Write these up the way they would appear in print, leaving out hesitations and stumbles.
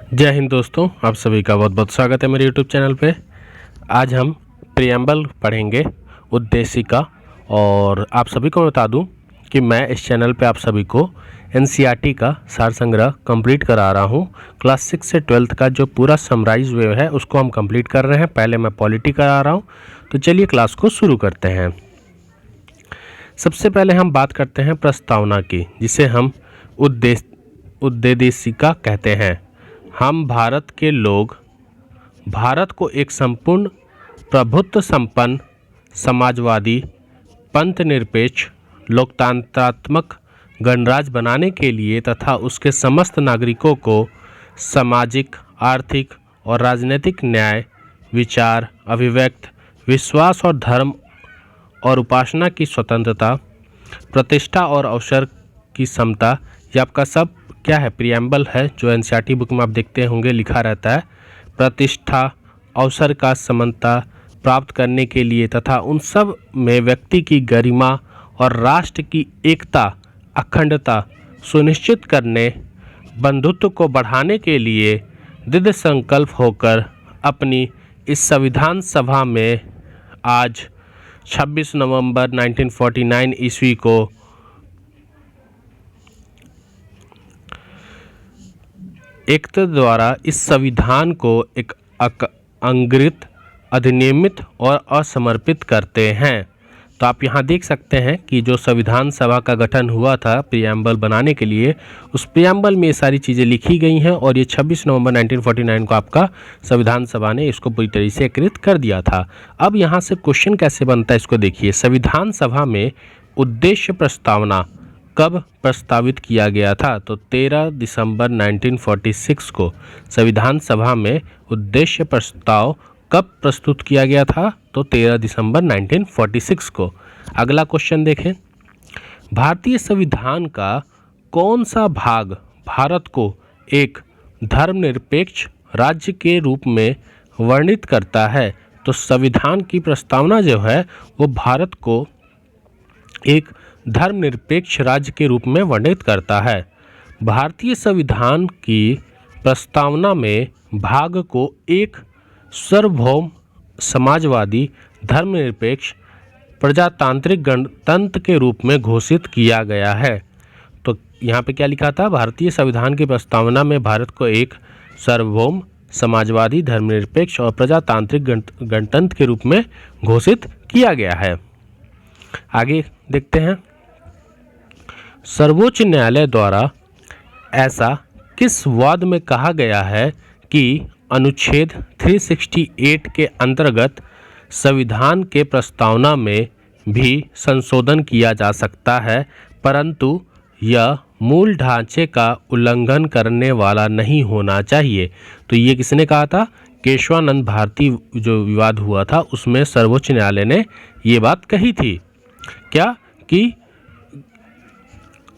जय हिंद दोस्तों, आप सभी का बहुत बहुत स्वागत है मेरे YouTube चैनल पे। आज हम प्रियम्बल पढ़ेंगे, उद्देशिका। और आप सभी को बता दूं कि मैं इस चैनल पे आप सभी को NCERT का सार संग्रह कंप्लीट करा रहा हूं। क्लास 6 से 12th का जो पूरा समराइज वे है उसको हम कंप्लीट कर रहे हैं। पहले मैं पॉलिटी करा रहा हूँ, तो चलिए क्लास को शुरू करते हैं। सबसे पहले हम बात करते हैं प्रस्तावना की, जिसे हम उद्देशिका कहते हैं। हम भारत के लोग भारत को एक संपूर्ण प्रभुत्व संपन्न समाजवादी पंथ निरपेक्ष लोकतंत्रात्मक गणराज्य बनाने के लिए तथा उसके समस्त नागरिकों को सामाजिक, आर्थिक और राजनीतिक न्याय, विचार, अभिव्यक्ति, विश्वास और धर्म और उपासना की स्वतंत्रता, प्रतिष्ठा और अवसर की समता। ये आपका सब क्या है, प्रियम्बल है, जो NCERT बुक में आप देखते होंगे लिखा रहता है। प्रतिष्ठा, अवसर का समानता प्राप्त करने के लिए तथा उन सब में व्यक्ति की गरिमा और राष्ट्र की एकता, अखंडता सुनिश्चित करने, बंधुत्व को बढ़ाने के लिए दृढ़ संकल्प होकर अपनी इस संविधान सभा में आज 26 नवंबर 1949 ईस्वी को एकता द्वारा इस संविधान को एक अंग्रित, अधिनियमित और असमर्पित करते हैं। तो आप यहाँ देख सकते हैं कि जो संविधान सभा का गठन हुआ था प्रियम्बल बनाने के लिए, उस प्रियम्बल में ये सारी चीज़ें लिखी गई हैं और ये 26 नवंबर 1949 को आपका संविधान सभा ने इसको पूरी तरीके से एकीकृत कर दिया था। अब यहाँ से क्वेश्चन कैसे बनता है इसको देखिए। संविधान सभा में उद्देश्य प्रस्तावना कब प्रस्तावित किया गया था? तो 13 दिसंबर 1946 को संविधान सभा में उद्देश्य प्रस्ताव कब प्रस्तुत किया गया था? तो 13 दिसंबर 1946 को। अगला क्वेश्चन देखें, भारतीय संविधान का कौन सा भाग भारत को एक धर्मनिरपेक्ष राज्य के रूप में वर्णित करता है? तो संविधान की प्रस्तावना जो है वो भारत को एक धर्मनिरपेक्ष राज्य के रूप में वर्णित करता है। भारतीय संविधान की प्रस्तावना में भाग को एक सार्वभौम समाजवादी धर्मनिरपेक्ष प्रजातांत्रिक गणतंत्र के रूप में घोषित किया गया है। तो यहाँ पे क्या लिखा था? भारतीय संविधान की प्रस्तावना में भारत को एक सार्वभौम समाजवादी धर्मनिरपेक्ष और प्रजातांत्रिक गणतंत्र के रूप में घोषित किया गया है। आगे देखते हैं, सर्वोच्च न्यायालय द्वारा ऐसा किस वाद में कहा गया है कि अनुच्छेद 368 के अंतर्गत संविधान के प्रस्तावना में भी संशोधन किया जा सकता है, परंतु यह मूल ढांचे का उल्लंघन करने वाला नहीं होना चाहिए? तो ये किसने कहा था? केशवानंद भारती। जो विवाद हुआ था उसमें सर्वोच्च न्यायालय ने ये बात कही थी, क्या कि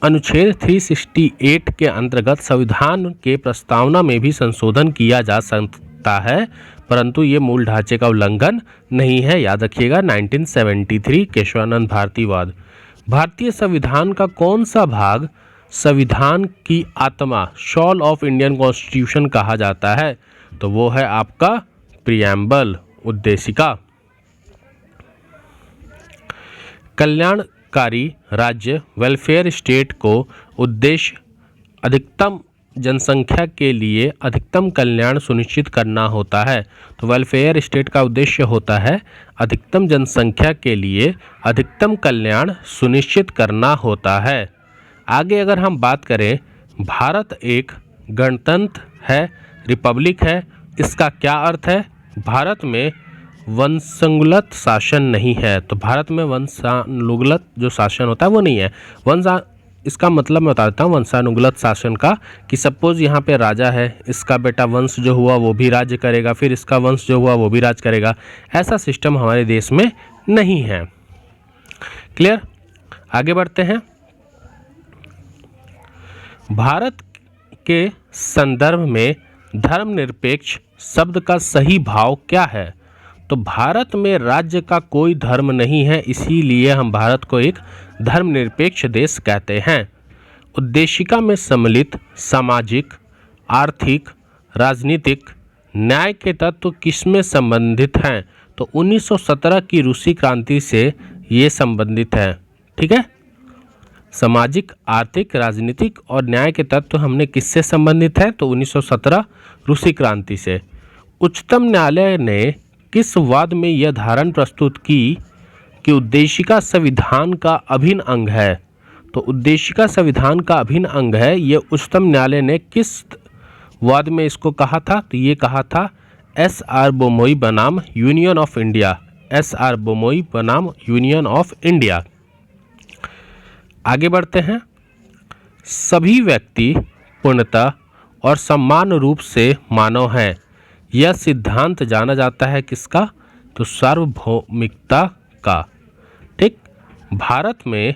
अनुच्छेद 368 के अंतर्गत संविधान के प्रस्तावना में भी संशोधन किया जा सकता है, परंतु ये मूल ढांचे का उल्लंघन नहीं है। याद रखिएगा, 1973 केशवानंद भारती वाद। भारतीय संविधान का कौन सा भाग संविधान की आत्मा, सोल ऑफ इंडियन कॉन्स्टिट्यूशन कहा जाता है? तो वो है आपका प्रियम्बल, उद्देशिका। कल्याणकारी राज्य वेलफेयर स्टेट को उद्देश्य अधिकतम जनसंख्या के लिए अधिकतम कल्याण सुनिश्चित करना होता है। तो वेलफेयर स्टेट का उद्देश्य होता है अधिकतम जनसंख्या के लिए अधिकतम कल्याण सुनिश्चित करना होता है। आगे अगर हम बात करें, भारत एक गणतंत्र है, रिपब्लिक है, इसका क्या अर्थ है? भारत में वंशानुगत शासन नहीं है। तो भारत में वंशानुगत जो शासन होता है वो नहीं है। इसका मतलब मैं बता देता हूँ वंशानुगत शासन का, कि सपोज यहाँ पे राजा है, इसका बेटा वंश जो हुआ वो भी राज्य करेगा, फिर इसका वंश जो हुआ वो भी राज करेगा। ऐसा सिस्टम हमारे देश में नहीं है। क्लियर? आगे बढ़ते हैं। भारत के संदर्भ में धर्मनिरपेक्ष शब्द का सही भाव क्या है? तो भारत में राज्य का कोई धर्म नहीं है, इसीलिए हम भारत को एक धर्मनिरपेक्ष देश कहते हैं। उद्देशिका में सम्मिलित सामाजिक, आर्थिक, राजनीतिक न्याय के तत्व किसमें संबंधित हैं? तो 1917 की रूसी क्रांति से ये संबंधित है। ठीक है, सामाजिक, आर्थिक, राजनीतिक और न्याय के तत्व हमने किससे संबंधित है? तो 1917 रूसी क्रांति से। उच्चतम न्यायालय ने किस वाद में यह धारणा प्रस्तुत की कि उद्देशिका संविधान का अभिन्न अंग है? तो उद्देशिका संविधान का अभिन्न अंग है, ये उच्चतम न्यायालय ने किस वाद में इसको कहा था? तो ये कहा था एस.आर. बोमोई बनाम यूनियन ऑफ इंडिया, एस.आर. बोमोई बनाम यूनियन ऑफ इंडिया। आगे बढ़ते हैं। सभी व्यक्ति पूर्णतः और समान रूप से मानव हैं, यह सिद्धांत जाना जाता है किसका? तो सार्वभौमिकता का। ठीक, भारत में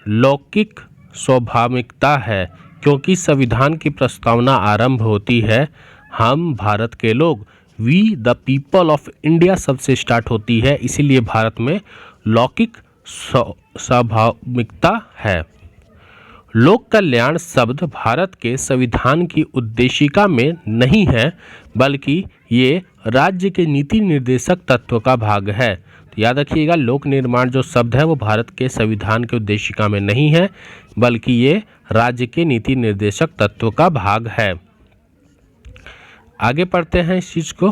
लौकिक स्वाभाविकता है, क्योंकि संविधान की प्रस्तावना आरंभ होती है हम भारत के लोग, we the people of India शब्द से स्टार्ट होती है, इसीलिए भारत में लौकिक स्वाभाविकता है। लोक कल्याण शब्द भारत के संविधान की उद्देशिका में नहीं है, बल्कि ये राज्य के नीति निर्देशक तत्व का भाग है। तो याद रखिएगा, लोक निर्माण जो शब्द है वो भारत के संविधान के उद्देशिका में नहीं है, बल्कि ये राज्य के नीति निर्देशक तत्व का भाग है। आगे पढ़ते हैं इस चीज को।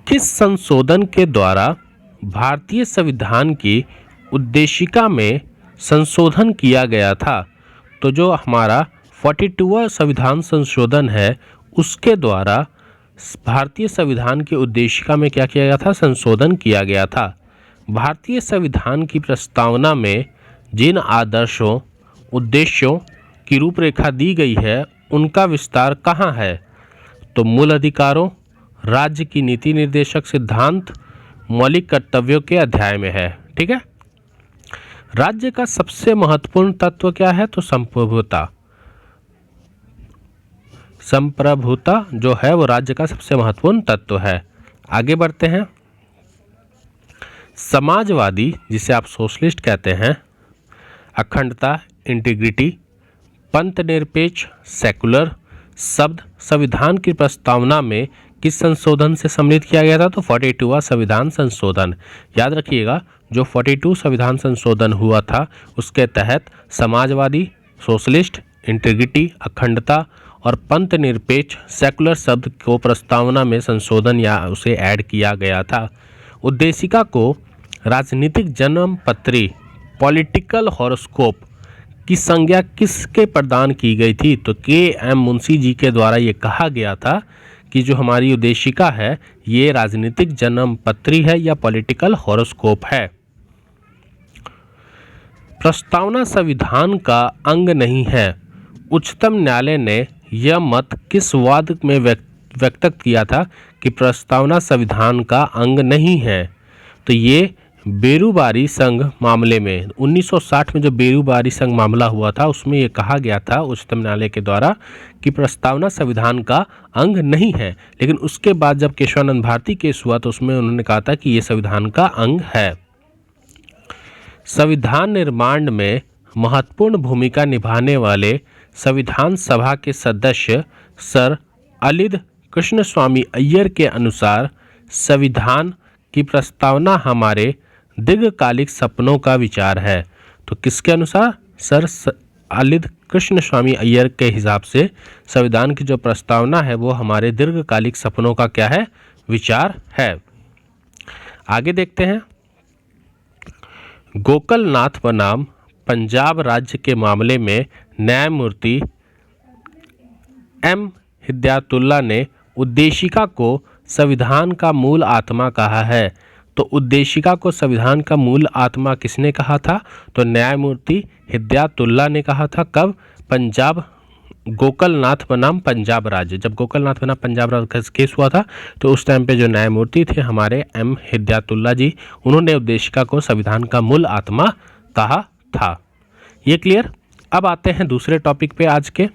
किस संशोधन के द्वारा भारतीय संविधान की उद्देशिका में संशोधन किया गया था? तो जो हमारा 42वां संविधान संशोधन है, उसके द्वारा भारतीय संविधान की उद्देशिका में क्या किया गया था? संशोधन किया गया था। भारतीय संविधान की प्रस्तावना में जिन आदर्शों, उद्देश्यों की रूपरेखा दी गई है, उनका विस्तार कहाँ है? तो मूल अधिकारों, राज्य की नीति निर्देशक सिद्धांत, मौलिक कर्तव्यों के अध्याय में है। ठीक है, राज्य का सबसे महत्वपूर्ण तत्व क्या है? तो संप्रभुता। संप्रभुता जो है वो राज्य का सबसे महत्वपूर्ण तत्व है। आगे बढ़ते हैं। समाजवादी, जिसे आप सोशलिस्ट कहते हैं, अखंडता, इंटीग्रिटी, पंथ निरपेक्ष, सेकुलर शब्द संविधान की प्रस्तावना में किस संशोधन से सम्मिलित किया गया था? तो 42वां संविधान संशोधन। याद रखिएगा, जो 42 संविधान संशोधन हुआ था उसके तहत समाजवादी, सोशलिस्ट, इंटीग्रिटी, अखंडता और पंथ निरपेक्ष, सेकुलर शब्द को प्रस्तावना में संशोधन या उसे ऐड किया गया था। उद्देशिका को राजनीतिक जन्म पत्री, पॉलिटिकल हॉरोस्कोप की संज्ञा किसके प्रदान की गई थी? तो के.एम. मुंशी जी के द्वारा ये कहा गया था कि जो हमारी उद्देशिका है ये राजनीतिक जन्म पत्री है या पॉलिटिकल हॉरोस्कोप है। प्रस्तावना संविधान का अंग नहीं है। उच्चतम न्यायालय ने यह मत किस वाद में व्यक्त किया था कि प्रस्तावना संविधान का अंग नहीं है? तो ये बेरूबारी संघ मामले में 1960 में जो बेरूबारी संघ मामला हुआ था उसमें ये कहा गया था उच्चतम न्यायालय के द्वारा कि प्रस्तावना संविधान का अंग नहीं है। लेकिन उसके बाद जब केशवानंद भारती केस हुआ तो उसमें उन्होंने कहा था कि ये संविधान का अंग है। संविधान निर्माण में महत्वपूर्ण भूमिका निभाने वाले संविधान सभा के सदस्य सर अलिद कृष्णस्वामी अय्यर के अनुसार संविधान की प्रस्तावना हमारे दीर्घकालिक सपनों का विचार है। तो किसके अनुसार? सर अलिद कृष्णस्वामी अय्यर के हिसाब से संविधान की जो प्रस्तावना है वो हमारे दीर्घकालिक सपनों का क्या है? विचार है। आगे देखते हैं। गोकलनाथ बनाम पंजाब राज्य के मामले में न्यायमूर्ति एम. हिदायतुल्ला ने उद्देशिका को संविधान का मूल आत्मा कहा है। तो उद्देशिका को संविधान का मूल आत्मा किसने कहा था? तो न्यायमूर्ति हिदायतुल्ला ने कहा था। कब? पंजाब, गोकलनाथ बनाम पंजाब राज्य, जब गोकलनाथ बनाम पंजाब राज्य का केस हुआ था तो उस टाइम पे जो न्यायमूर्ति थे हमारे एम. हिदायतुल्ला जी, उन्होंने उद्देशिका को संविधान का मूल आत्मा कहा था। ये क्लियर? अब आते हैं दूसरे टॉपिक पे। आज के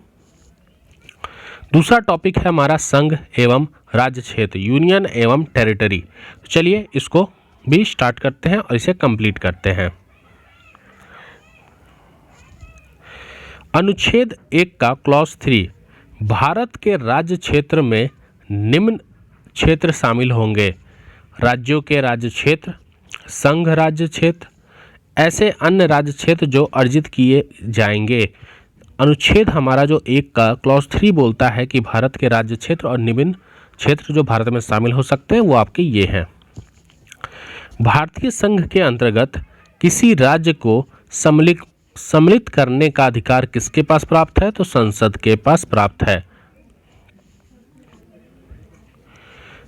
दूसरा टॉपिक है हमारा संघ एवं राज्य क्षेत्र, यूनियन एवं टेरिटरी। चलिए इसको भी स्टार्ट करते हैं और इसे कंप्लीट करते हैं। अनुच्छेद 1 का क्लॉज 3 भारत के राज्य क्षेत्र में निम्न क्षेत्र शामिल होंगे: राज्यों के राज्य क्षेत्र, संघ राज्य क्षेत्र, ऐसे अन्य राज्य क्षेत्र जो अर्जित किए जाएंगे। अनुच्छेद हमारा जो 1 का क्लॉज 3 बोलता है कि भारत के राज्य क्षेत्र और निम्न क्षेत्र जो भारत में शामिल हो सकते हैं वो आपके ये हैं। भारतीय संघ के अंतर्गत किसी राज्य को सम्मिलित करने का अधिकार किसके पास प्राप्त है? तो संसद के पास प्राप्त है।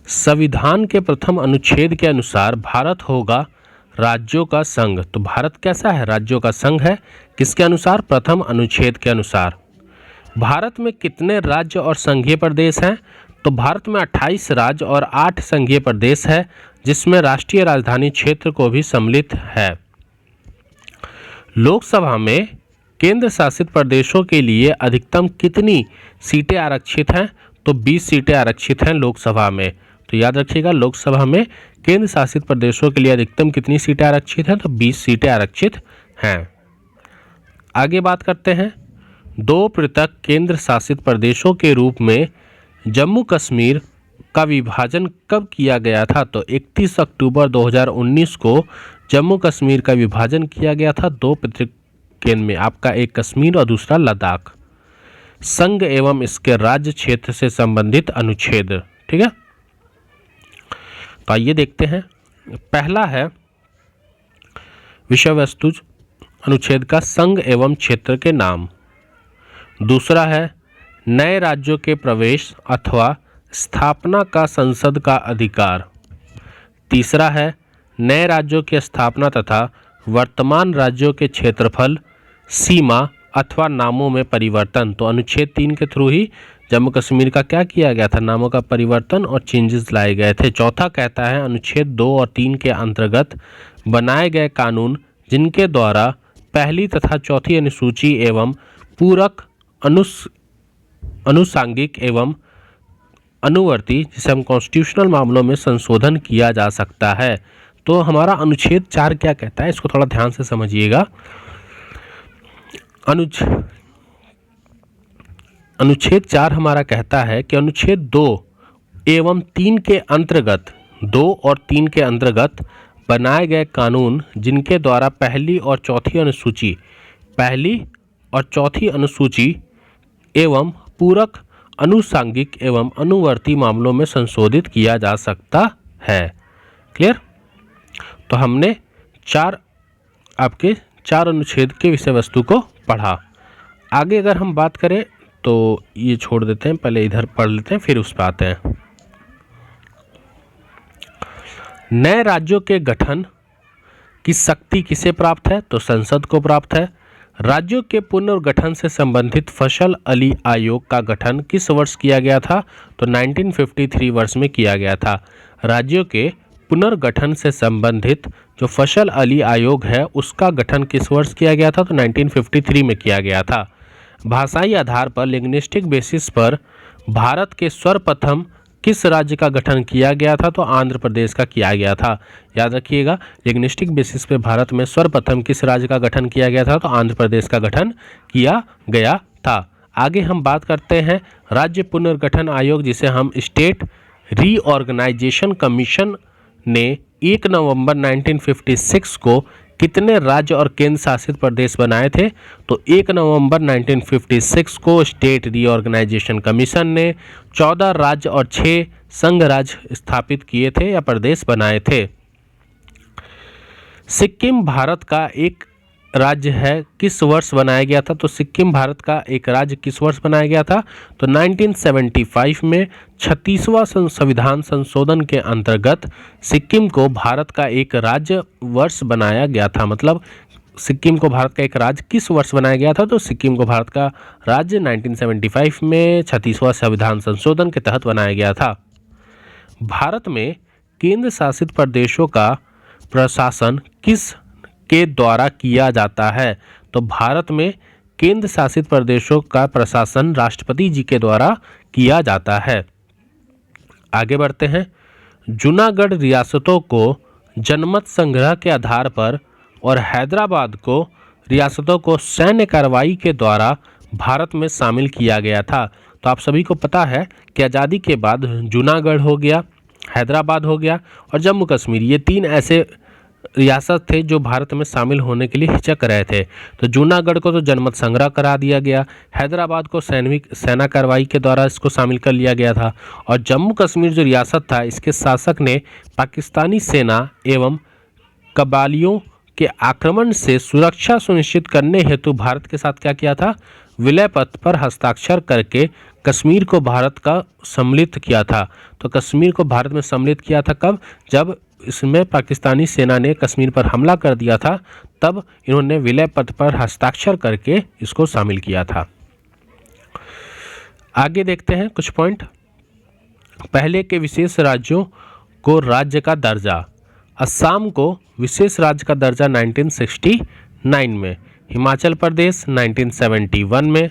संविधान के प्रथम अनुच्छेद के अनुसार भारत होगा राज्यों का संघ। तो भारत कैसा है? राज्यों का संघ है। किसके अनुसार? प्रथम अनुच्छेद के अनुसार। भारत में कितने राज्य और संघीय प्रदेश हैं? तो भारत में 28 राज्य और 8 संघीय प्रदेश है, जिसमें राष्ट्रीय राजधानी क्षेत्र को भी सम्मिलित है। लोकसभा में केंद्र शासित प्रदेशों के लिए अधिकतम कितनी सीटें आरक्षित हैं? तो 20 सीटें आरक्षित हैं लोकसभा में। तो याद रखिएगा, लोकसभा में केंद्र शासित प्रदेशों के लिए अधिकतम कितनी सीटें आरक्षित हैं? तो 20 सीटें आरक्षित हैं। आगे बात करते हैं। 2 पृथक केंद्र शासित प्रदेशों के रूप में जम्मू कश्मीर का विभाजन कब किया गया था? तो 31 अक्टूबर 2019 को जम्मू कश्मीर का विभाजन किया गया था 2 पृथक केंद्र में, आपका एक कश्मीर और दूसरा लद्दाख। संघ एवं इसके राज्य क्षेत्र से संबंधित अनुच्छेद, ठीक है। तो आइए देखते हैं। पहला है विषय वस्तु अनुच्छेद का संघ एवं क्षेत्र के नाम। दूसरा है नए राज्यों के प्रवेश अथवा स्थापना का संसद का अधिकार। तीसरा है नए राज्यों की स्थापना तथा वर्तमान राज्यों के क्षेत्रफल, सीमा अथवा नामों में परिवर्तन। तो अनुच्छेद 3 के थ्रू ही जम्मू कश्मीर का क्या किया गया था? नामों का परिवर्तन और चेंजेस लाए गए थे। चौथा कहता है अनुच्छेद 2 और 3 के अंतर्गत बनाए गए कानून जिनके द्वारा पहली तथा चौथी अनुसूची एवं पूरक अनुसांगिक एवं अनुवर्ती, जिसे हम कॉन्स्टिट्यूशनल मामलों में संशोधन किया जा सकता है। तो हमारा अनुच्छेद 4 क्या कहता है, इसको थोड़ा ध्यान से समझिएगा। अनुच्छेद 4 हमारा कहता है कि अनुच्छेद 2 एवं 3 के अंतर्गत 2 और 3 के अंतर्गत बनाए गए कानून जिनके द्वारा पहली और चौथी अनुसूची एवं पूरक अनुसांगिक एवं अनुवर्ती मामलों में संशोधित किया जा सकता है। क्लियर? तो हमने 4 अनुच्छेद के विषय वस्तु को पढ़ा। आगे अगर हम बात करें तो ये छोड़ देते हैं, पहले इधर पढ़ लेते हैं फिर उस पर आते हैं। नए राज्यों के गठन की शक्ति किसे प्राप्त है? तो संसद को प्राप्त है। राज्यों के पुनर्गठन से संबंधित फैसल अली आयोग का गठन किस वर्ष किया गया था? तो 1953 वर्ष में किया गया था। राज्यों के पुनर्गठन से संबंधित जो फैसल अली आयोग है उसका गठन किस वर्ष किया गया था? तो 1953 में किया गया था। भाषाई आधार पर लिंग्विस्टिक बेसिस पर भारत के सर्वप्रथम किस राज्य का गठन किया गया था? तो आंध्र प्रदेश का किया गया था। याद रखिएगा, लिंग्विस्टिक बेसिस पे भारत में सर्वप्रथम किस राज्य का गठन किया गया था? तो आंध्र प्रदेश का गठन किया गया था। आगे हम बात करते हैं राज्य पुनर्गठन आयोग, जिसे हम स्टेट रीऑर्गेनाइजेशन कमीशन ने 1 नवंबर 1956 को कितने राज्य और केंद्र शासित प्रदेश बनाए थे? तो 1 नवंबर 1956 को स्टेट रीऑर्गेनाइजेशन कमीशन ने 14 राज्य और 6 संघ राज्य स्थापित किए थे या प्रदेश बनाए थे। सिक्किम भारत का एक राज्य है, किस वर्ष बनाया गया था? तो सिक्किम भारत का एक राज्य किस वर्ष बनाया गया था? तो 1975 में 36वां संविधान संशोधन के अंतर्गत सिक्किम को भारत का एक राज्य वर्ष बनाया गया था। मतलब सिक्किम को भारत का एक राज्य किस वर्ष बनाया गया था? तो सिक्किम को भारत का राज्य 1975 में 36वां संविधान संशोधन के तहत बनाया गया था। भारत में केंद्र शासित प्रदेशों का प्रशासन किस के द्वारा किया जाता है? तो भारत में केंद्र शासित प्रदेशों का प्रशासन राष्ट्रपति जी के द्वारा किया जाता है। आगे बढ़ते हैं। जूनागढ़ रियासतों को जनमत संग्रह के आधार पर और हैदराबाद को रियासतों को सैन्य कार्रवाई के द्वारा भारत में शामिल किया गया था। तो आप सभी को पता है कि आज़ादी के बाद जूनागढ़ हो गया, हैदराबाद हो गया और जम्मू कश्मीर, ये 3 ऐसे रियासत थे जो भारत में शामिल होने के लिए हिचक रहे थे। तो जूनागढ़ को तो जनमत संग्रह करा दिया गया, हैदराबाद को सेना कार्रवाई के द्वारा इसको शामिल कर लिया गया था और जम्मू कश्मीर जो रियासत था इसके शासक ने पाकिस्तानी सेना एवं कबालियों के आक्रमण से सुरक्षा सुनिश्चित करने हेतु भारत के साथ क्या किया था, विलय पत्र पर हस्ताक्षर करके कश्मीर को भारत का सम्मिलित किया था। तो कश्मीर को भारत में सम्मिलित किया था कब, जब इसमें पाकिस्तानी सेना ने कश्मीर पर हमला कर दिया था, तब इन्होंने विलय पत्र पर हस्ताक्षर करके इसको शामिल किया था। आगे देखते हैं कुछ पॉइंट। पहले के विशेष राज्यों को राज्य का दर्जा, असम को विशेष राज्य का दर्जा 1969 में, हिमाचल प्रदेश 1971 में।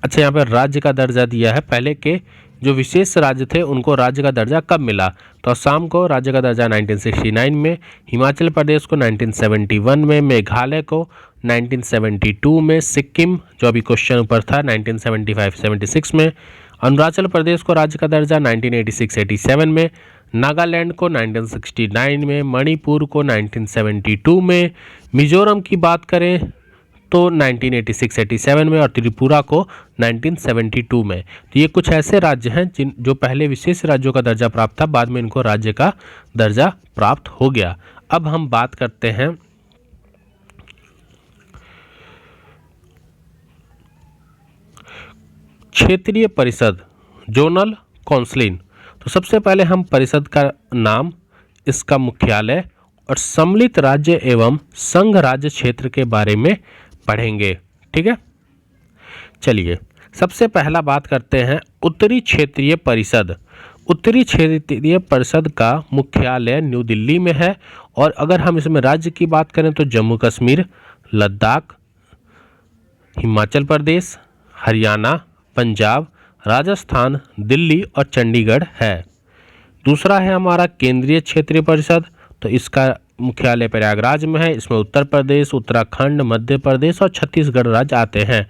अच्छा, यहाँ पर राज्य का दर्जा दिया है, पहले के जो विशेष राज्य थे उनको राज्य का दर्जा कब मिला, तो असम को राज्य का दर्जा 1969 में, हिमाचल प्रदेश को 1971 में, मेघालय को 1972 में, सिक्किम जो अभी क्वेश्चन ऊपर था 1975-76 में, अरुणाचल प्रदेश को राज्य का दर्जा 1986-87 में, नागालैंड को 1969 में, मणिपुर को 1972 में, मिजोरम की बात करें तो 1986-87 में और त्रिपुरा को 1972 में। तो ये कुछ ऐसे राज्य हैं जो पहले विशेष राज्यों का दर्जा प्राप्त था, बाद में इनको राज्य का दर्जा प्राप्त हो गया। अब हम बात करते हैं क्षेत्रीय परिषद, जोनल काउंसिल। तो सबसे पहले हम परिषद का नाम, इसका मुख्यालय और सम्मिलित राज्य एवं संघ राज्य क्षेत्र के बारे में पढ़ेंगे। ठीक है, चलिए सबसे पहला बात करते हैं उत्तरी क्षेत्रीय परिषद। उत्तरी क्षेत्रीय परिषद का मुख्यालय न्यू दिल्ली में है और अगर हम इसमें राज्य की बात करें तो जम्मू कश्मीर, लद्दाख, हिमाचल प्रदेश, हरियाणा, पंजाब, राजस्थान, दिल्ली और चंडीगढ़ है। दूसरा है हमारा केंद्रीय क्षेत्रीय परिषद, तो इसका मुख्यालय प्रयागराज में है। इसमें उत्तर प्रदेश, उत्तराखंड, मध्य प्रदेश और छत्तीसगढ़ राज्य आते हैं।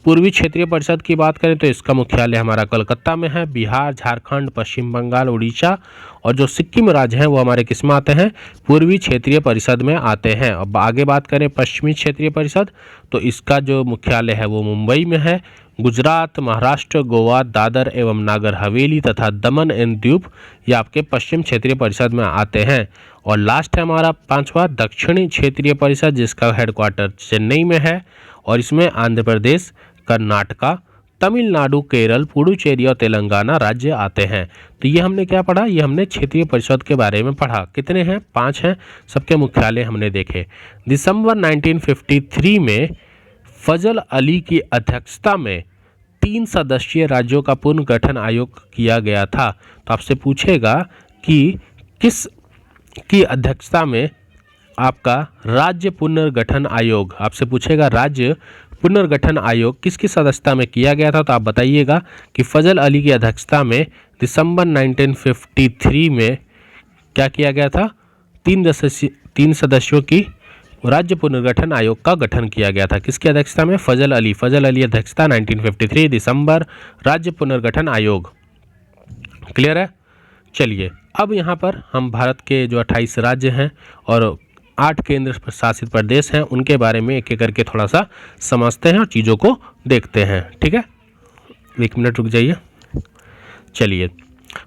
पूर्वी क्षेत्रीय परिषद की बात करें तो इसका मुख्यालय हमारा कोलकाता में है। बिहार, झारखंड, पश्चिम बंगाल, उड़ीसा और जो सिक्किम राज्य हैं वो हमारे किस में आते हैं, पूर्वी क्षेत्रीय परिषद में आते हैं। अब आगे बात करें पश्चिमी क्षेत्रीय परिषद, तो इसका जो मुख्यालय है वो मुंबई में है। गुजरात, महाराष्ट्र, गोवा, दादर एवं नागर हवेली तथा दमन एवं दीव ये आपके पश्चिम क्षेत्रीय परिषद में आते हैं। और लास्ट है हमारा 5वां दक्षिणी क्षेत्रीय परिषद, जिसका हेडक्वार्टर चेन्नई में है और इसमें आंध्र प्रदेश, कर्नाटका, तमिलनाडु, केरल, पुडुचेरी और तेलंगाना राज्य आते हैं। तो ये हमने क्या पढ़ा, ये हमने क्षेत्रीय परिषद के बारे में पढ़ा। कितने हैं, 5 हैं। सबके मुख्यालय हमने देखे। दिसंबर 1953 में फजल अली की अध्यक्षता में 3 सदस्यीय राज्यों का पुनर्गठन आयोग किया गया था। तो आपसे पूछेगा कि किस की अध्यक्षता में आपका राज्य पुनर्गठन आयोग, आपसे पूछेगा राज्य पुनर्गठन आयोग किसकी सदस्यता में किया गया था, तो आप बताइएगा कि फजल अली की अध्यक्षता में दिसंबर 1953 में क्या किया गया था, 3 सदस्यों की राज्य पुनर्गठन आयोग का गठन किया गया था। किसकी अध्यक्षता में, फजल अली अध्यक्षता 1953 दिसंबर, राज्य पुनर्गठन आयोग। क्लियर है। चलिए अब यहाँ पर हम भारत के जो 28 राज्य हैं और 8 केंद्र शासित प्रदेश हैं उनके बारे में एक एक करके थोड़ा सा समझते हैं और चीज़ों को देखते हैं। ठीक है, 1 मिनट रुक जाइए। चलिए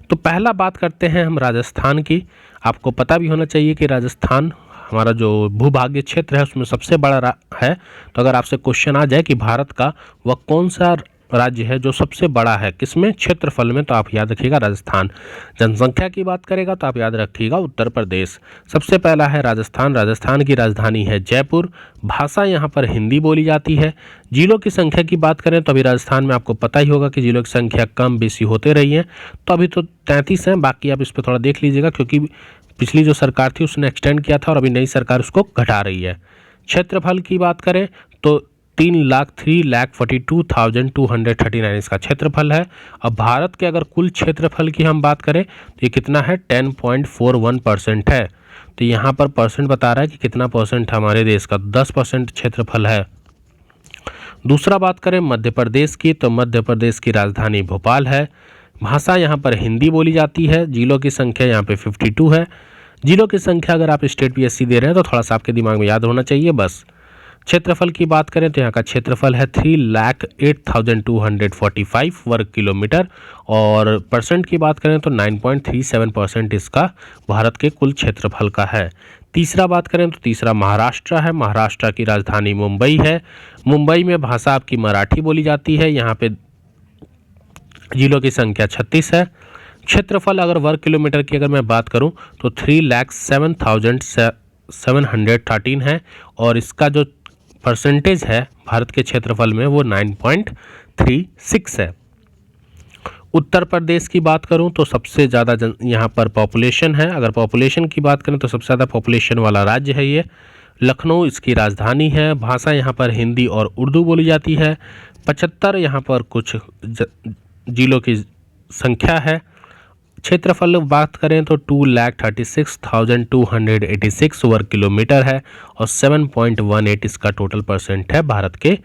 तो पहला बात करते हैं हम राजस्थान की। आपको पता भी होना चाहिए कि राजस्थान हमारा जो भूभागीय क्षेत्र है उसमें सबसे बड़ा है। तो अगर आपसे क्वेश्चन आ जाए कि भारत का वह कौन सा राज्य है जो सबसे बड़ा है, किसमें, क्षेत्रफल में, तो आप याद रखिएगा राजस्थान। जनसंख्या की बात करेगा तो आप याद रखिएगा उत्तर प्रदेश। सबसे पहला है राजस्थान। राजस्थान की राजधानी है जयपुर। भाषा यहाँ पर हिंदी बोली जाती है। जिलों की संख्या की बात करें तो अभी राजस्थान में आपको पता ही होगा कि जिलों की संख्या कम बेसी होते रही है। तो अभी तो 33 हैं, बाकी आप इस पर थोड़ा देख लीजिएगा क्योंकि पिछली जो सरकार थी उसने एक्सटेंड किया था और अभी नई सरकार उसको घटा रही है। क्षेत्रफल की बात करें तो 3,42,239 इसका क्षेत्रफल है। अब भारत के अगर कुल क्षेत्रफल की हम बात करें तो ये कितना है, 10.41% है। तो यहाँ पर परसेंट बता रहा है कि कितना परसेंट हमारे देश का, 10% क्षेत्रफल है। दूसरा बात करें मध्य प्रदेश की, तो मध्य प्रदेश की राजधानी भोपाल है। भाषा यहाँ पर हिंदी बोली जाती है। जिलों की संख्या यहाँ पे 52 है। जिलों की संख्या अगर आप स्टेट पीएससी दे रहे हैं तो थोड़ा सा आपके दिमाग में याद होना चाहिए बस। क्षेत्रफल की बात करें तो यहाँ का क्षेत्रफल है 3,08,245 वर्ग किलोमीटर और परसेंट की बात करें तो 9.37% इसका भारत के कुल क्षेत्रफल का है। तीसरा बात करें तो तीसरा महाराष्ट्र है। महाराष्ट्र की राजधानी मुंबई है। मुंबई में भाषा आपकी मराठी बोली जाती है। यहाँ पे जिलों की संख्या 36 है। क्षेत्रफल अगर वर्ग किलोमीटर की अगर मैं बात करूं तो 3,07,713 है और इसका जो परसेंटेज है भारत के क्षेत्रफल में वो 9.36 है। उत्तर प्रदेश की बात करूं तो सबसे ज़्यादा यहाँ पर पॉपुलेशन है। अगर पॉपुलेशन की बात करें तो सबसे ज़्यादा पॉपुलेशन वाला राज्य है ये। लखनऊ इसकी राजधानी है। भाषा यहाँ पर हिंदी और उर्दू बोली जाती है। 75 यहाँ पर कुछ जिलों की संख्या है। क्षेत्रफल बात करें तो 2,36,286 वर्ग किलोमीटर है और 7.18 इसका टोटल परसेंट है भारत के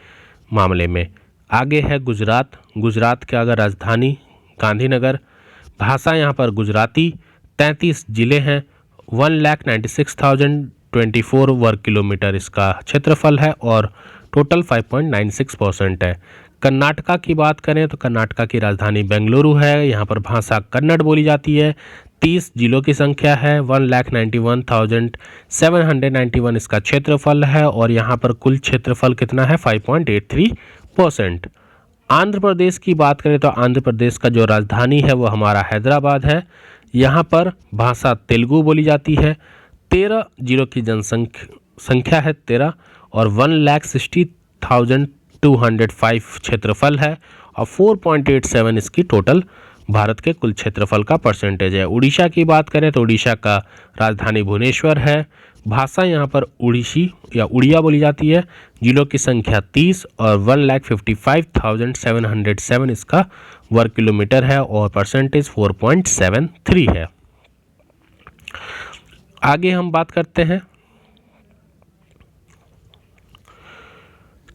मामले में। आगे है गुजरात। गुजरात का अगर राजधानी गांधीनगर। भाषा यहाँ पर गुजराती। 33 जिले हैं। 1,96,024 वर्ग किलोमीटर इसका क्षेत्रफल है और टोटल 5.96% है। कर्नाटका की बात करें तो कर्नाटका की राजधानी बेंगलुरु है। यहाँ पर भाषा कन्नड़ बोली जाती है। 30 जिलों की संख्या है। 1,91,791 इसका क्षेत्रफल है और यहाँ पर कुल क्षेत्रफल कितना है 5.83%। आंध्र प्रदेश की बात करें तो आंध्र प्रदेश का जो राजधानी है वो हमारा हैदराबाद है। यहाँ पर भाषा तेलुगु बोली जाती है। 13 जिलों की जनसंख्या है 13 और 1,60,205 क्षेत्रफल है और 4.87 इसकी टोटल भारत के कुल क्षेत्रफल का परसेंटेज है। उड़ीसा की बात करें तो उड़ीसा का राजधानी भुवनेश्वर है। भाषा यहाँ पर उड़ीसी या उड़िया बोली जाती है। जिलों की संख्या 30 और 1,55,707 इसका वर्ग किलोमीटर है और परसेंटेज 4.73 है। आगे हम बात करते हैं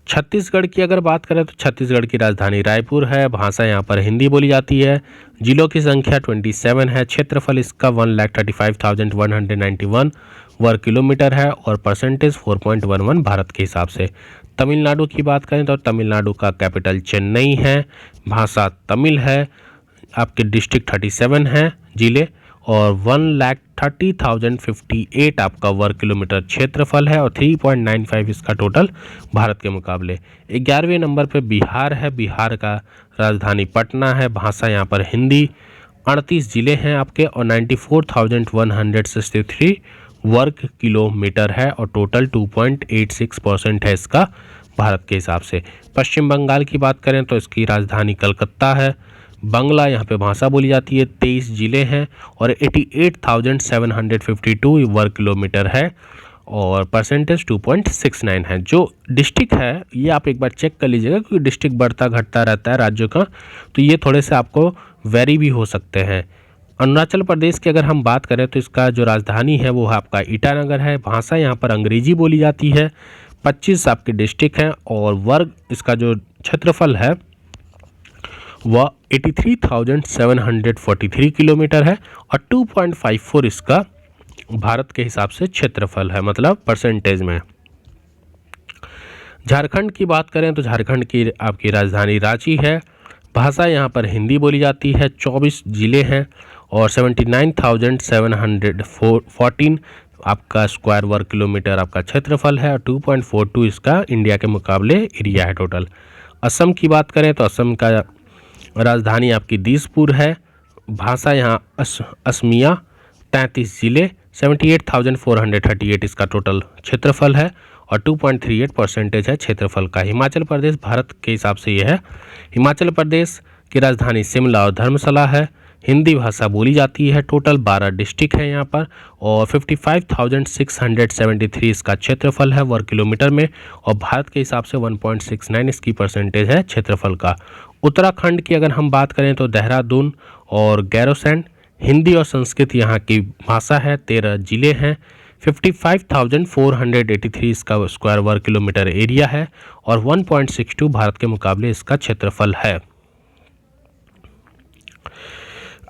छत्तीसगढ़ की। अगर बात करें तो छत्तीसगढ़ की राजधानी रायपुर है। भाषा यहाँ पर हिंदी बोली जाती है। जिलों की संख्या 27 है। क्षेत्रफल इसका 1,35,191 वर्ग किलोमीटर है और परसेंटेज 4.11 भारत के हिसाब से। तमिलनाडु की बात करें तो तमिलनाडु का कैपिटल चेन्नई है। भाषा तमिल है। आपके डिस्ट्रिक्ट 37 हैं जिले और 1,30,058 आपका वर्ग किलोमीटर क्षेत्रफल है और 3.95 इसका टोटल भारत के मुकाबले। 11वें नंबर पे बिहार है। बिहार का राजधानी पटना है। भाषा यहाँ पर हिंदी। 38 जिले हैं आपके और 94,163 वर्ग किलोमीटर है और टोटल 2.86% है इसका भारत के हिसाब से। पश्चिम बंगाल की बात करें तो इसकी राजधानी कलकत्ता है। बांग्ला यहाँ पे भाषा बोली जाती है। 23 जिले हैं और 88,752 वर्ग किलोमीटर है और परसेंटेज 2.69 है। जो डिस्ट्रिक्ट है ये आप एक बार चेक कर लीजिएगा क्योंकि डिस्ट्रिक्ट बढ़ता घटता रहता है राज्यों का, तो ये थोड़े से आपको वेरी भी हो सकते हैं। अरुणाचल प्रदेश की अगर हम बात करें तो इसका जो राजधानी है वो आपका ईटानगर है। भाषा यहाँ पर अंग्रेजी बोली जाती है। 25 आपके डिस्ट्रिक्ट हैं और वर्ग इसका जो क्षेत्रफल है वह 83,743 किलोमीटर है और 2.54 इसका भारत के हिसाब से क्षेत्रफल है, मतलब परसेंटेज में। झारखंड की बात करें तो झारखंड की आपकी राजधानी रांची है। भाषा यहाँ पर हिंदी बोली जाती है। 24 जिले हैं और 79,714 आपका स्क्वायर वर्ग किलोमीटर आपका क्षेत्रफल है और 2.42 इसका इंडिया के मुकाबले एरिया है टोटल। असम की बात करें तो असम का राजधानी आपकी दिसपुर है। भाषा यहाँ असमिया। 33 जिले, 78,438 इसका टोटल क्षेत्रफल है और 2.38% है क्षेत्रफल का। हिमाचल प्रदेश भारत के हिसाब से ये है। हिमाचल प्रदेश की राजधानी शिमला और धर्मशाला है। हिंदी भाषा बोली जाती है। टोटल 12 डिस्ट्रिक्ट है यहाँ पर और 55,673 इसका क्षेत्रफल है वर्ग किलोमीटर में और भारत के हिसाब से 1.69 इसकी परसेंटेज है क्षेत्रफल का। उत्तराखंड की अगर हम बात करें तो देहरादून और गैरोसैंड। हिंदी और संस्कृत यहाँ की भाषा है। 13 जिले हैं। 55,483 इसका स्क्वायर वर्ग किलोमीटर एरिया है और 1.62 भारत के मुकाबले इसका क्षेत्रफल है।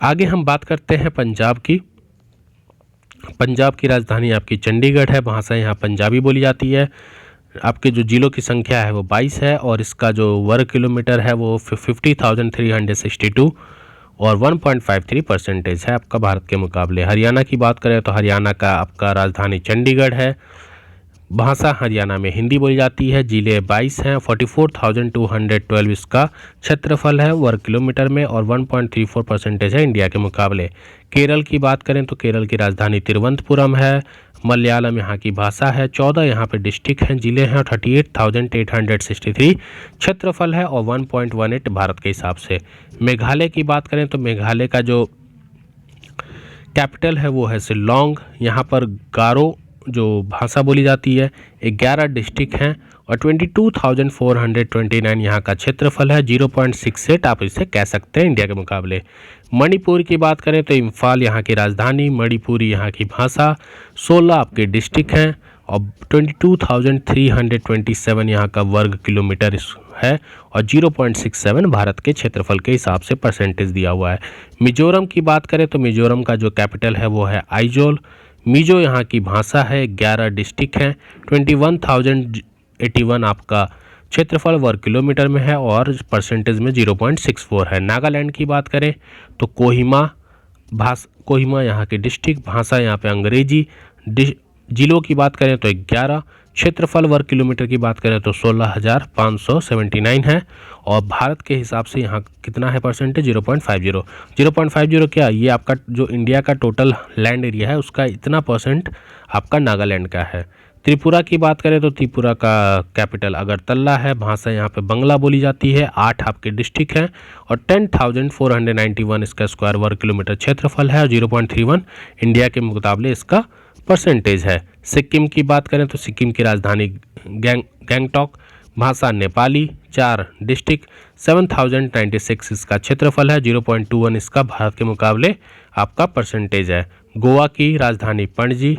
आगे हम बात करते हैं पंजाब की। पंजाब की राजधानी आपकी चंडीगढ़ है, भाषा यहाँ पंजाबी बोली जाती है। आपके जो जिलों की संख्या है वो 22 है और इसका जो वर्ग किलोमीटर है वो 50,362 और 1.53% है आपका भारत के मुकाबले। हरियाणा की बात करें तो हरियाणा का आपका राजधानी चंडीगढ़ है, भाषा हरियाणा में हिंदी बोली जाती है। जिले 22 हैं, 44,212 इसका क्षेत्रफल है वर्ग किलोमीटर में और 1.34% है इंडिया के मुकाबले। केरल की बात करें तो केरल की राजधानी तिरुवनंतपुरम है, मलयालम यहाँ की भाषा है। 14 यहाँ पे डिस्ट्रिक्ट हैं, जिले हैं और 38,863 क्षेत्रफल है और 1.18 भारत के हिसाब से। मेघालय की बात करें तो मेघालय का जो कैपिटल है वो है शिलोंग। यहाँ पर गारो जो भाषा बोली जाती है। 11 डिस्ट्रिक्ट हैं और 22,429 यहाँ का क्षेत्रफल है। 0.68 आप इसे कह सकते हैं इंडिया के मुकाबले। मणिपुर की बात करें तो इम्फाल यहाँ की राजधानी, मणिपुरी यहाँ की भाषा। 16 आपके डिस्ट्रिक्ट हैं और 22,327 यहाँ का वर्ग किलोमीटर है और 0.67 भारत के क्षेत्रफल के हिसाब से परसेंटेज दिया हुआ है। मिजोरम की बात करें तो मिजोरम का जो कैपिटल है वो है आइजोल। मिजो यहाँ की भाषा है। 11 डिस्ट्रिक्ट हैं, 21,081 आपका क्षेत्रफल वर्ग किलोमीटर में है और परसेंटेज में 0.64 है। नागालैंड की बात करें तो कोहिमा यहाँ की डिस्ट्रिक्ट, भाषा यहाँ पे अंग्रेजी। जिलों की बात करें तो 11, क्षेत्रफल वर्ग किलोमीटर की बात करें तो 16,579 है और भारत के हिसाब से यहाँ कितना है परसेंटेज 0.50। 0.50 क्या, ये आपका जो इंडिया का टोटल लैंड एरिया है उसका इतना परसेंट आपका नागालैंड का है। त्रिपुरा की बात करें तो त्रिपुरा का कैपिटल अगरतला है, भाषा यहाँ पे बंगला बोली जाती है। 8 आपके डिस्ट्रिक्ट हैं और 10,491 इसका स्क्वायर वर्ग किलोमीटर क्षेत्रफल है और 0.31 इंडिया के मुकाबले इसका परसेंटेज है। सिक्किम की बात करें तो सिक्किम की राजधानी गैंगटॉक, भाषा नेपाली। 4 डिस्ट्रिक्ट, 7,096 इसका क्षेत्रफल है। 0.21 इसका भारत के मुकाबले आपका परसेंटेज है। गोवा की राजधानी पणजी,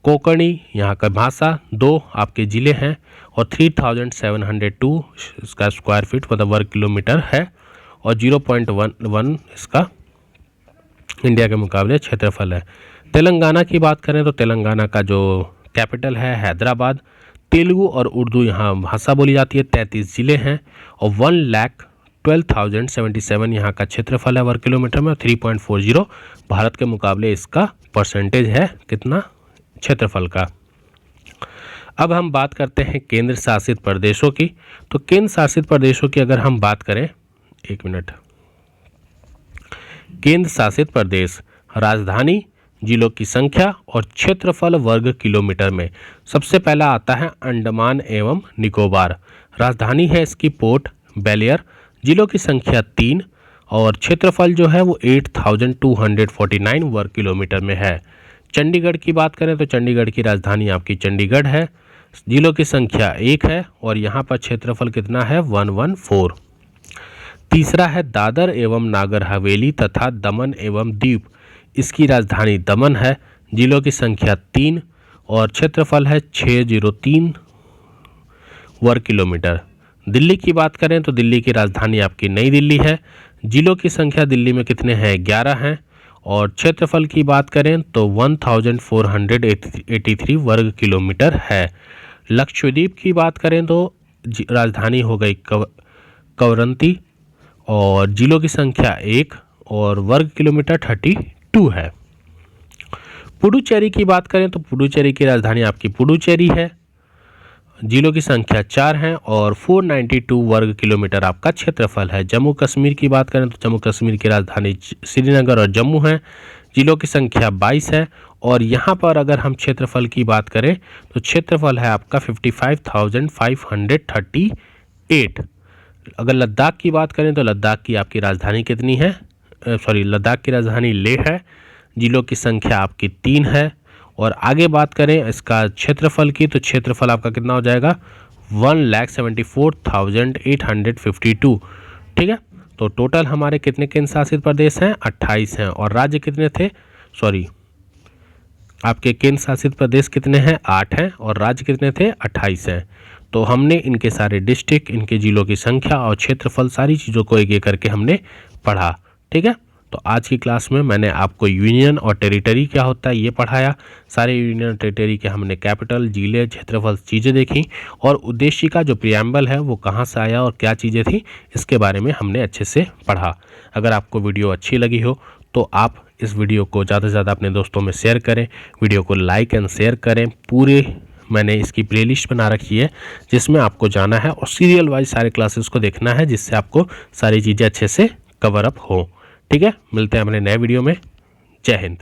कोंकणी यहाँ का भाषा। 2 आपके ज़िले हैं और 3,702 इसका स्क्वायर फीट मतलब वर्ग किलोमीटर है और 0.11 इसका इंडिया के मुकाबले क्षेत्रफल है। तेलंगाना की बात करें तो तेलंगाना का जो कैपिटल है हैदराबाद। तेलुगु और उर्दू यहाँ भाषा बोली जाती है। 33 ज़िले हैं और 1,12,077 यहाँ का क्षेत्रफल है वर्ग किलोमीटर में और 3.40 भारत के मुकाबले इसका परसेंटेज है कितना क्षेत्रफल का। अब हम बात करते हैं केंद्र शासित प्रदेशों की। तो केंद्र शासित प्रदेशों की अगर हम बात करें, एक मिनट, केंद्र शासित प्रदेश, राजधानी, जिलों की संख्या और क्षेत्रफल वर्ग किलोमीटर में सबसे पहला आता है अंडमान एवं निकोबार। राजधानी है इसकी पोर्ट ब्लेयर। जिलों की संख्या 3 और क्षेत्रफल जो है वो 8,249 वर्ग किलोमीटर में है। चंडीगढ़ की बात करें तो चंडीगढ़ की राजधानी आपकी चंडीगढ़ है। जिलों की संख्या 1 है और यहाँ पर क्षेत्रफल कितना है 114। तीसरा है दादर एवं नागर हवेली तथा दमन एवं दीव। इसकी राजधानी दमन है। जिलों की संख्या 3 और क्षेत्रफल है 603 वर्ग किलोमीटर। दिल्ली की बात करें तो दिल्ली की राजधानी आपकी नई दिल्ली है। जिलों की संख्या दिल्ली में कितने हैं 11 हैं और क्षेत्रफल की बात करें तो 1,483 वर्ग किलोमीटर है। लक्षद्वीप की बात करें तो राजधानी हो गई कवरंती और जिलों की संख्या 1 और वर्ग किलोमीटर 32 है। पुडुचेरी की बात करें तो पुडुचेरी की राजधानी आपकी पुडुचेरी है। जिलों की संख्या 4 हैं और 492 वर्ग किलोमीटर आपका क्षेत्रफल है। जम्मू कश्मीर की बात करें तो जम्मू कश्मीर की राजधानी श्रीनगर और जम्मू है। जिलों की संख्या 22 है और यहाँ पर अगर हम क्षेत्रफल की बात करें तो क्षेत्रफल है आपका 55,538। अगर लद्दाख की बात करें तो लद्दाख की आपकी राजधानी कितनी है, लद्दाख की राजधानी लेह है। जिलों की संख्या आपकी 3 है और आगे बात करें इसका क्षेत्रफल की तो क्षेत्रफल आपका कितना हो जाएगा 1,74,852। ठीक है, तो टोटल हमारे कितने केंद्र शासित प्रदेश हैं 28 हैं और राज्य कितने थे आपके केंद्र शासित प्रदेश कितने हैं? 8 हैं। और राज्य कितने थे? 28 हैं। तो हमने इनके सारे डिस्ट्रिक्ट, इनके जिलों की संख्या और क्षेत्रफल, सारी चीज़ों को एक एक करके हमने पढ़ा। ठीक है, तो आज की क्लास में मैंने आपको यूनियन और टेरिटरी क्या होता है ये पढ़ाया। सारे यूनियन और टेरिटरी के हमने कैपिटल, जिले, क्षेत्रफल, चीज़ें देखी, और उद्देश्य का जो प्रियम्बल है वो कहाँ से आया और क्या चीज़ें थी इसके बारे में हमने अच्छे से पढ़ा। अगर आपको वीडियो अच्छी लगी हो तो आप इस वीडियो को ज़्यादा से ज़्यादा अपने दोस्तों में शेयर करें, वीडियो को लाइक एंड शेयर करें। पूरे मैंने इसकी प्लेलिस्ट बना रखी है जिसमें आपको जाना है और सीरियल वाइज सारे क्लासेस को देखना है, जिससे आपको सारी चीज़ें अच्छे से कवर अप हो। ठीक है, मिलते हैं अपने नए वीडियो में। जय हिंद।